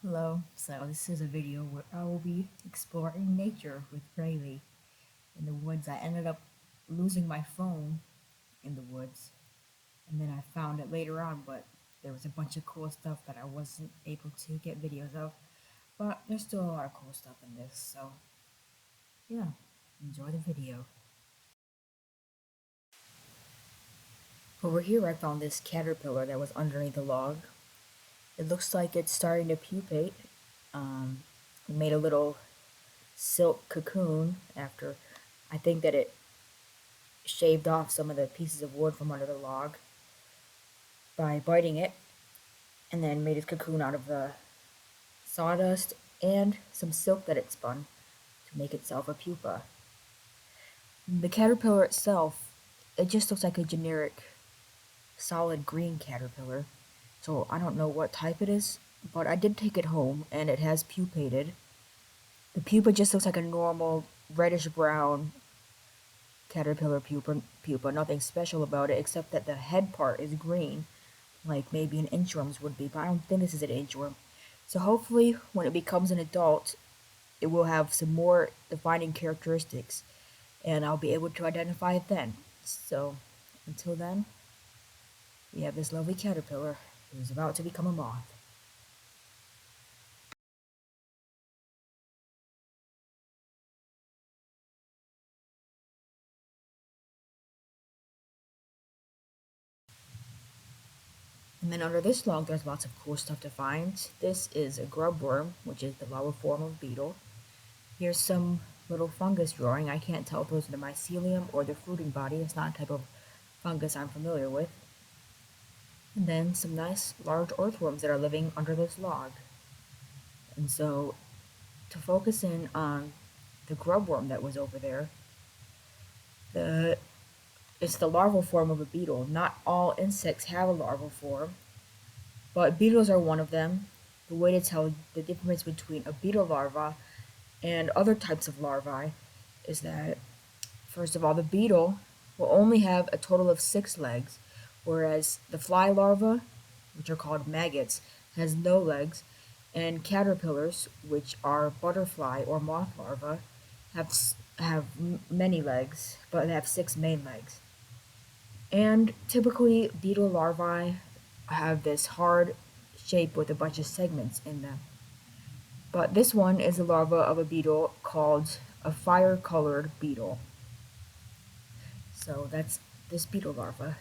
Hello, so this is a video where I will be exploring nature with Brailley in the woods. I ended up losing my phone in the woods, and then I found it later on, but there was a bunch of cool stuff that I wasn't able to get videos of, but there's still a lot of cool stuff in this, so yeah, enjoy the video. Over here I found this caterpillar that was underneath a log. It looks like it's starting to pupate. It made a little silk cocoon after I think that it shaved off some of the pieces of wood from under the log by biting it, and then made its cocoon out of the sawdust and some silk that it spun to make itself a pupa. The caterpillar itself, it just looks like a generic solid green caterpillar, so I don't know what type it is, but I did take it home and it has pupated. The pupa just looks like a normal reddish brown caterpillar pupa, nothing special about it except that the head part is green, like maybe an inchworm's would be, but I don't think this is an inchworm. So hopefully when it becomes an adult, it will have some more defining characteristics, and I'll be able to identify it then. So until then, we have this lovely caterpillar who's about to become a moth. And then under this log, there's lots of cool stuff to find. This is a grub worm, which is the larva form of beetle. Here's some little fungus drawing. I can't tell if those are the mycelium or the fruiting body. It's not a type of fungus I'm familiar with. And then some nice large earthworms that are living under this log. And so to focus in on the grub worm that was over there, it's the larval form of a beetle. Not all insects have a larval form, but beetles are one of them. The way to tell the difference between a beetle larva and other types of larvae is that, first of all, the beetle will only have a total of 6 legs, whereas the fly larva, which are called maggots, has no legs, and caterpillars, which are butterfly or moth larvae, have many legs, but they have 6 main legs. And typically, beetle larvae have this hard shape with a bunch of segments in them. But this one is a larva of a beetle called a fire-colored beetle. So that's this beetle larva.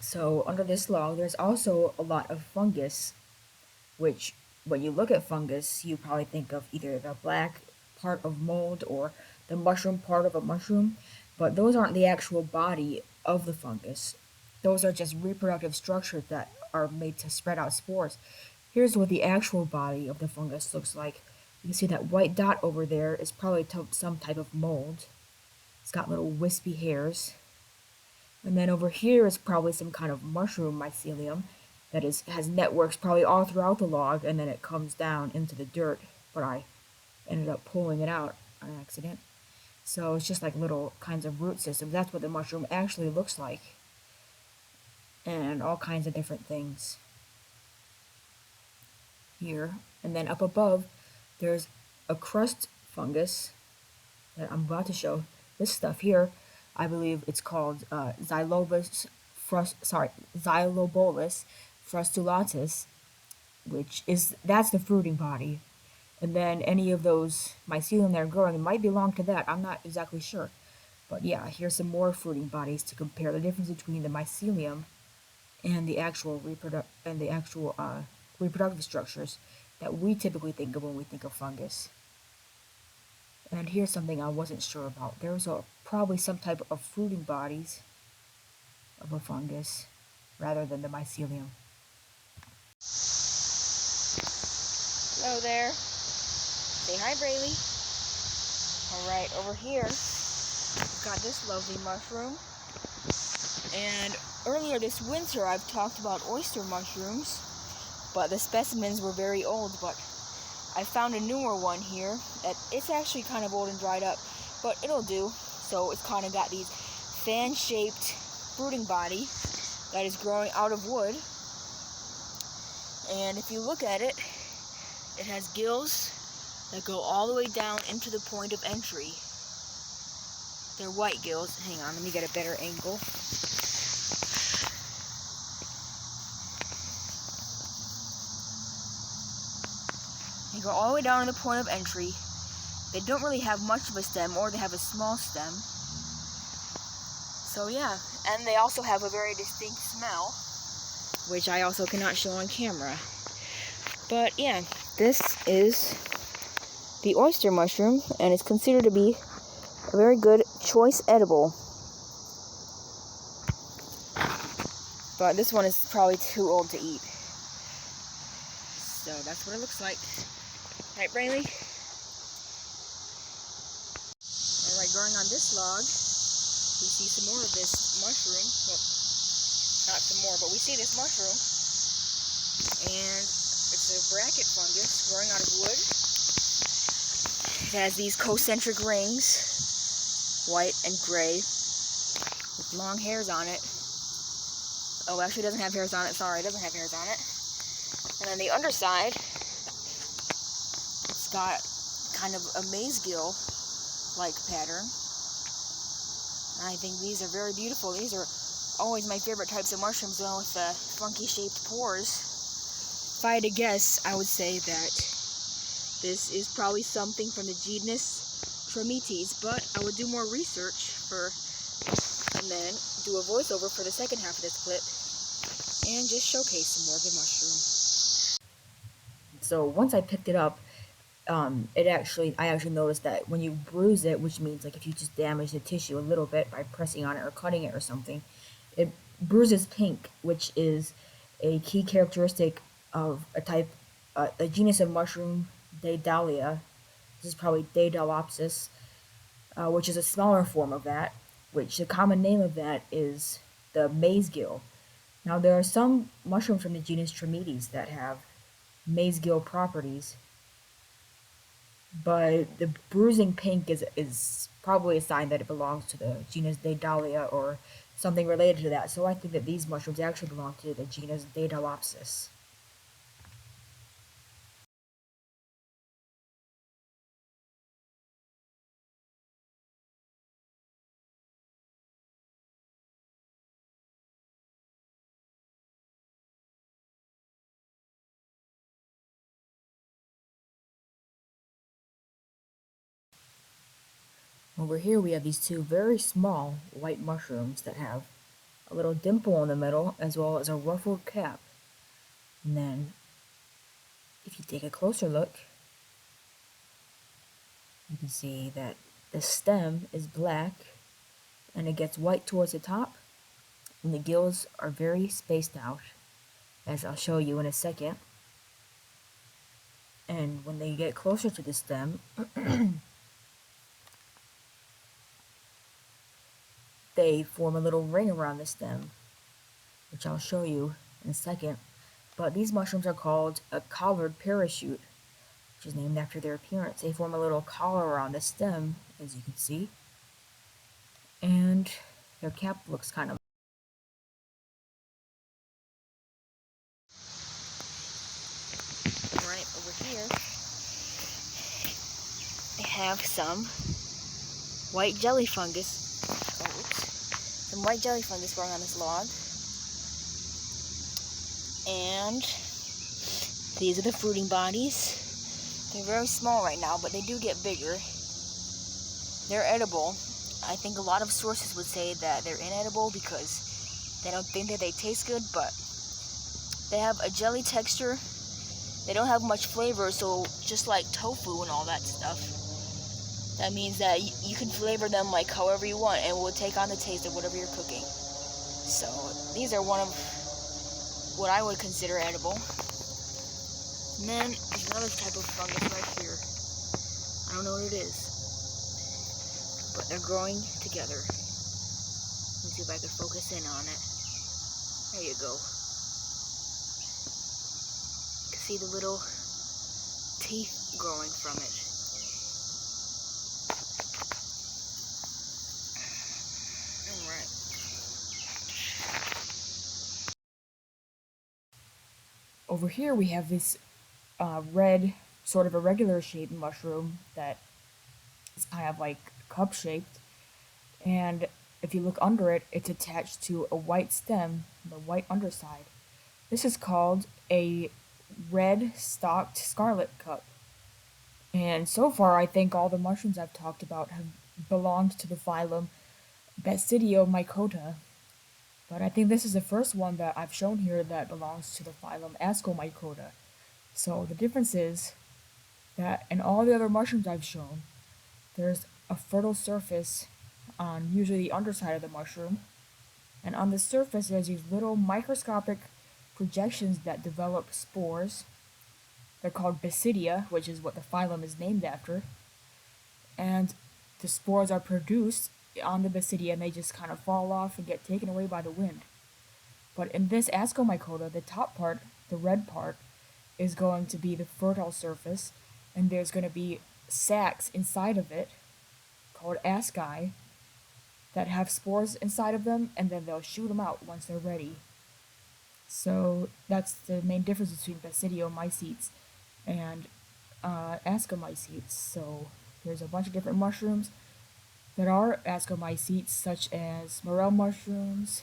So under this log, there's also a lot of fungus, which when you look at fungus, you probably think of either the black part of mold or the mushroom part of a mushroom, but those aren't the actual body of the fungus. Those are just reproductive structures that are made to spread out spores. Here's what the actual body of the fungus looks like. You can see that white dot over there is probably some type of mold. It's got little wispy hairs. And then over here is probably some kind of mushroom mycelium that has networks probably all throughout the log, and then it comes down into the dirt, but I ended up pulling it out on accident. So it's just like little kinds of root systems. That's what the mushroom actually looks like. And all kinds of different things here. And then up above, there's a crust fungus that I'm about to show. This stuff here, I believe it's called Xylobolus frustulatus, that's the fruiting body. And then any of those mycelium that are growing might belong to that. I'm not exactly sure. But yeah, here's some more fruiting bodies to compare the difference between the mycelium and the actual reproductive structures that we typically think of when we think of fungus. And here's something I wasn't sure about. There's probably some type of fruiting bodies of a fungus rather than the mycelium. Hello there. Say hi, Brailley. Alright, over here, we've got this lovely mushroom. And earlier this winter, I've talked about oyster mushrooms, but the specimens were very old, but I found a newer one here that it's actually kind of old and dried up, but it'll do. So it's kind of got these fan-shaped fruiting body that is growing out of wood. And if you look at it, it has gills that go all the way down into the point of entry. They're white gills. Hang on, let me get a better angle. They go all the way down to the point of entry. They don't really have much of a stem, or they have a small stem. So yeah, and they also have a very distinct smell, which I also cannot show on camera. But yeah, this is the oyster mushroom, and it's considered to be a very good choice edible. But this one is probably too old to eat. So that's what it looks like. Right, Brailley? Alright, growing on this log, we see some more of this mushroom. Well, not some more, but we see this mushroom. And it's a bracket fungus growing out of wood. It has these concentric rings, white and gray, with long hairs on it. Oh, actually it doesn't have hairs on it. Sorry, it doesn't have hairs on it. And on the underside, it's got kind of a maze gill-like pattern. I think these are very beautiful. These are always my favorite types of mushrooms, the one with the funky shaped pores. If I had to guess, I would say that this is probably something from the genus Trametes, but I would do more research and then do a voiceover for the second half of this clip and just showcase some more of the mushroom. So once I picked it up, I actually noticed that when you bruise it, which means like if you just damage the tissue a little bit by pressing on it or cutting it or something, it bruises pink, which is a key characteristic of a genus of mushroom, Daedalopsis. This is probably Daedalopsis, which is a smaller form of that, which the common name of that is the maze gill. Now there are some mushrooms from the genus Trametes that have maze gill properties, but the bruising pink is probably a sign that it belongs to the genus Daedalea or something related to that. So I think that these mushrooms actually belong to the genus Daedalopsis. Over here we have these two very small white mushrooms that have a little dimple in the middle as well as a ruffled cap. And then if you take a closer look, you can see that the stem is black and it gets white towards the top, and the gills are very spaced out, as I'll show you in a second. And when they get closer to the stem, they form a little ring around the stem, which I'll show you in a second. But these mushrooms are called a collared parachute, which is named after their appearance. They form a little collar around the stem, as you can see, and their cap looks kind of... Right over here, they have some white jelly fungus. Some white jelly fungus growing on this log. And these are the fruiting bodies. They're very small right now, but they do get bigger. They're edible. I think a lot of sources would say that they're inedible because they don't think that they taste good, but they have a jelly texture. They don't have much flavor, so just like tofu and all that stuff, that means that you can flavor them like however you want, and it will take on the taste of whatever you're cooking. So these are one of what I would consider edible. And then there's another type of fungus right here. I don't know what it is, but they're growing together. Let me see if I can focus in on it. There you go. You can see the little teeth growing from it. Alright. over here we have this red, sort of irregular shaped mushroom that is kind of like cup shaped. And if you look under it, it's attached to a white stem, the white underside. This is called a red stalked scarlet cup. And so far, I think all the mushrooms I've talked about have belonged to the phylum Basidiomycota. But I think this is the first one that I've shown here that belongs to the phylum Ascomycota. So the difference is that in all the other mushrooms I've shown, there's a fertile surface on usually the underside of the mushroom, and on the surface there's these little microscopic projections that develop spores. They're called basidia, which is what the phylum is named after, and the spores are produced on the basidia and they just kind of fall off and get taken away by the wind. But in this Ascomycota, the top part, the red part, is going to be the fertile surface, and there's going to be sacs inside of it called asci that have spores inside of them, and then they'll shoot them out once they're ready. So that's the main difference between basidiomycetes and ascomycetes. So there's a bunch of different mushrooms that are ascomycetes, such as morel mushrooms,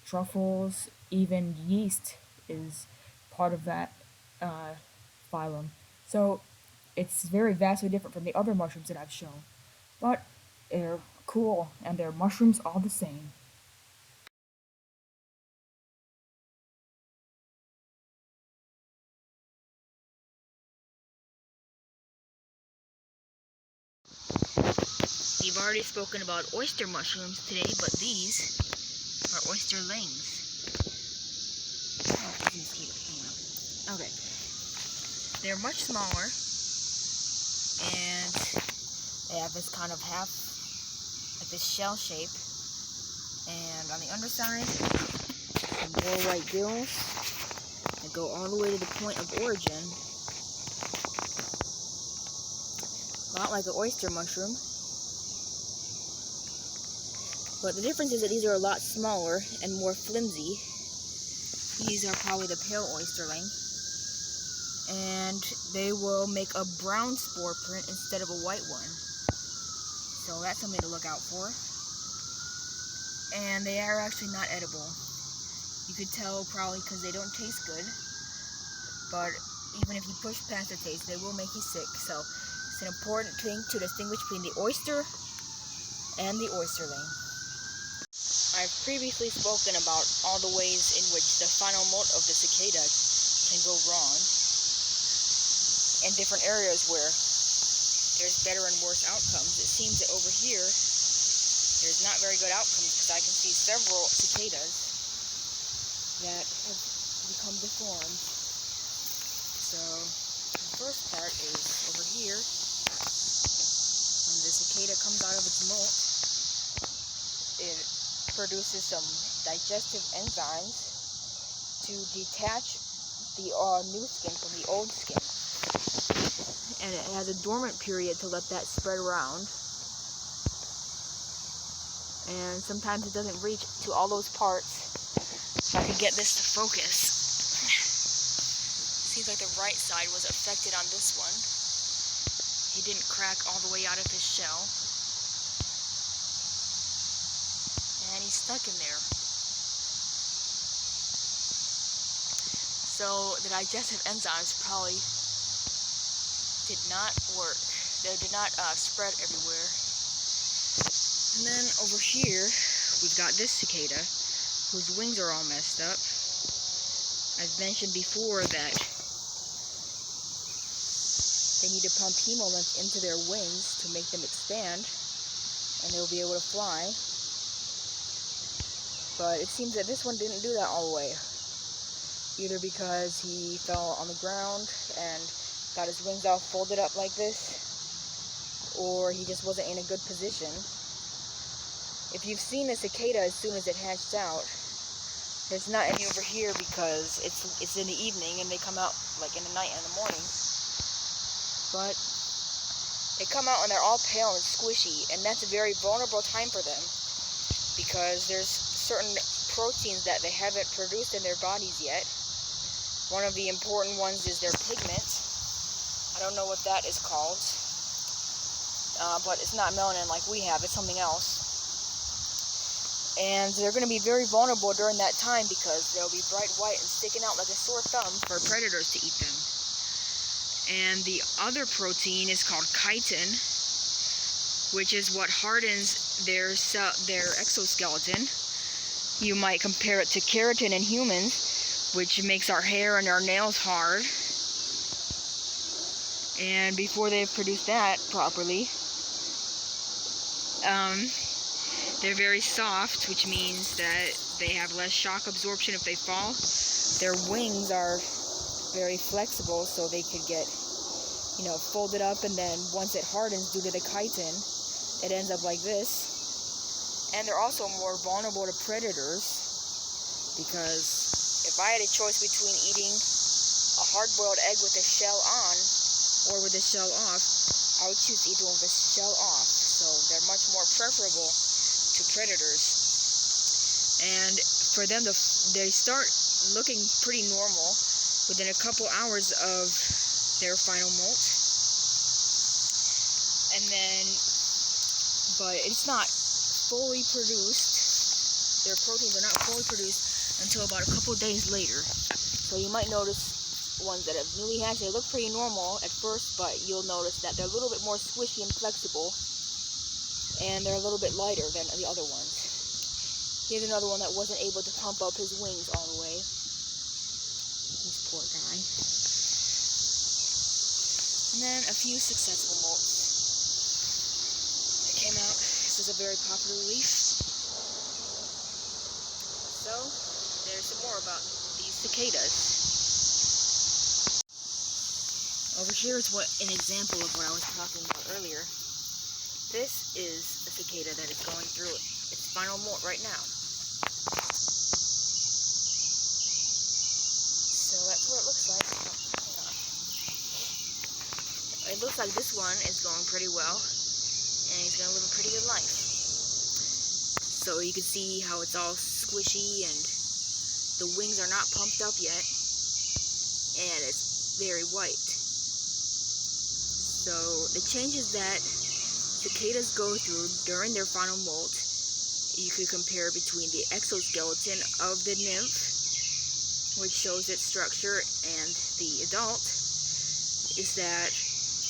truffles, even yeast is part of that phylum. So it's very vastly different from the other mushrooms that I've shown. But they're cool, and they're mushrooms all the same. We've already spoken about oyster mushrooms today, but these are oysterlings. Okay. They're much smaller, and they have this kind of half, like this shell shape. And on the underside, some more white gills that go all the way to the point of origin. A lot like an oyster mushroom. But the difference is that these are a lot smaller and more flimsy. These are probably the pale oysterling. And they will make a brown spore print instead of a white one. So that's something to look out for. And they are actually not edible. You could tell probably because they don't taste good. But even if you push past the taste, they will make you sick. So it's an important thing to distinguish between the oyster and the oysterling. I've previously spoken about all the ways in which the final moult of the cicada can go wrong, and different areas where there's better and worse outcomes. It seems that over here, there's not very good outcomes because I can see several cicadas that have become deformed. So the first part is over here. When the cicada comes out of its molt, it produces some digestive enzymes to detach the new skin from the old skin. And it has a dormant period to let that spread around. And sometimes it doesn't reach to all those parts. If I could get this to focus. Seems like the right side was affected on this one. He didn't crack all the way out of his shell. And he's stuck in there. So the digestive enzymes probably did not work. They did not spread everywhere. And then over here, we've got this cicada, whose wings are all messed up. I've mentioned before that they need to pump hemolymph into their wings to make them expand, and they'll be able to fly. But it seems that this one didn't do that all the way. Either because he fell on the ground and got his wings all folded up like this, or he just wasn't in a good position. If you've seen a cicada as soon as it hatched out, there's not any over here because it's in the evening and they come out like in the night and in the morning. But they come out and they're all pale and squishy, and that's a very vulnerable time for them because there's certain proteins that they haven't produced in their bodies yet One of the important ones is their pigment. I don't know what that is called, but it's not melanin like we have, it's something else. And they're going to be very vulnerable during that time because they'll be bright white and sticking out like a sore thumb for predators to eat them. And the other protein is called chitin, which is what hardens their exoskeleton. You might compare it to keratin in humans, which makes our hair and our nails hard. And before they've produced that properly, they're very soft, which means that they have less shock absorption if they fall. Their wings are very flexible, so they could get, folded up, and then once it hardens due to the chitin, it ends up like this. And they're also more vulnerable to predators, because if I had a choice between eating a hard-boiled egg with the shell on or with the shell off, I would choose to eat the one with the shell off. So they're much more preferable to predators. And for them, they start looking pretty normal within a couple hours of their final molt. And then, but it's not fully produced. Their proteins are not fully produced until about a couple days later. So you might notice ones that have newly hatched, they look pretty normal at first, but you'll notice that they're a little bit more squishy and flexible, and they're a little bit lighter than the other ones. Here's another one that wasn't able to pump up his wings all the way. This poor guy. And then a few successful molts that came out. This is a very popular leaf. So, there's some more about these cicadas. Over here is an example of what I was talking about earlier. This is a cicada that is going through its final molt right now. So that's what it looks like. It looks like this one is going pretty well, and he's going to live a pretty good life. So you can see how it's all squishy, and the wings are not pumped up yet, and it's very white. So the changes that cicadas go through during their final molt, you could compare between the exoskeleton of the nymph, which shows its structure, and the adult, is that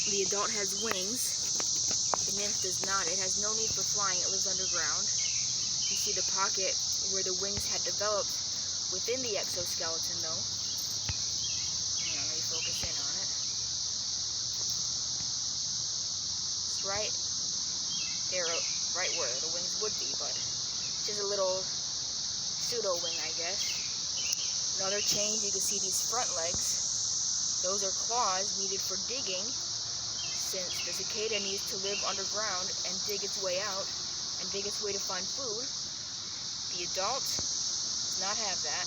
the adult has wings, the nymph does not. It has no need for flying, it lives underground. You see the pocket where the wings had developed within the exoskeleton though. Hang on, let me focus in on it. It's right there, right where the wings would be, but just a little pseudo wing, I guess. Another change, you can see these front legs. Those are claws needed for digging, since the cicada needs to live underground and dig its way out and dig its way to find food. The adult does not have that.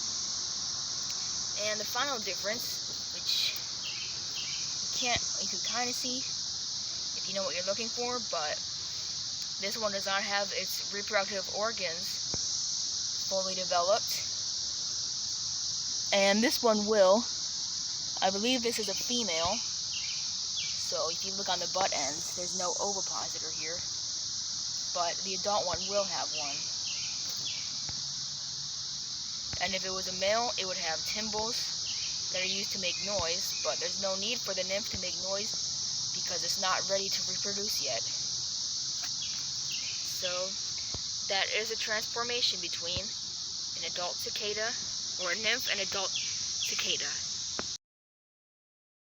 And the final difference, which you can kind of see if you know what you're looking for, but this one does not have its reproductive organs fully developed. And this one will. I believe this is a female. So if you look on the butt ends, there's no ovipositor here. But the adult one will have one. And if it was a male, it would have tymbals that are used to make noise, but there's no need for the nymph to make noise because it's not ready to reproduce yet. So that is a transformation between an adult cicada, or a nymph and adult cicada.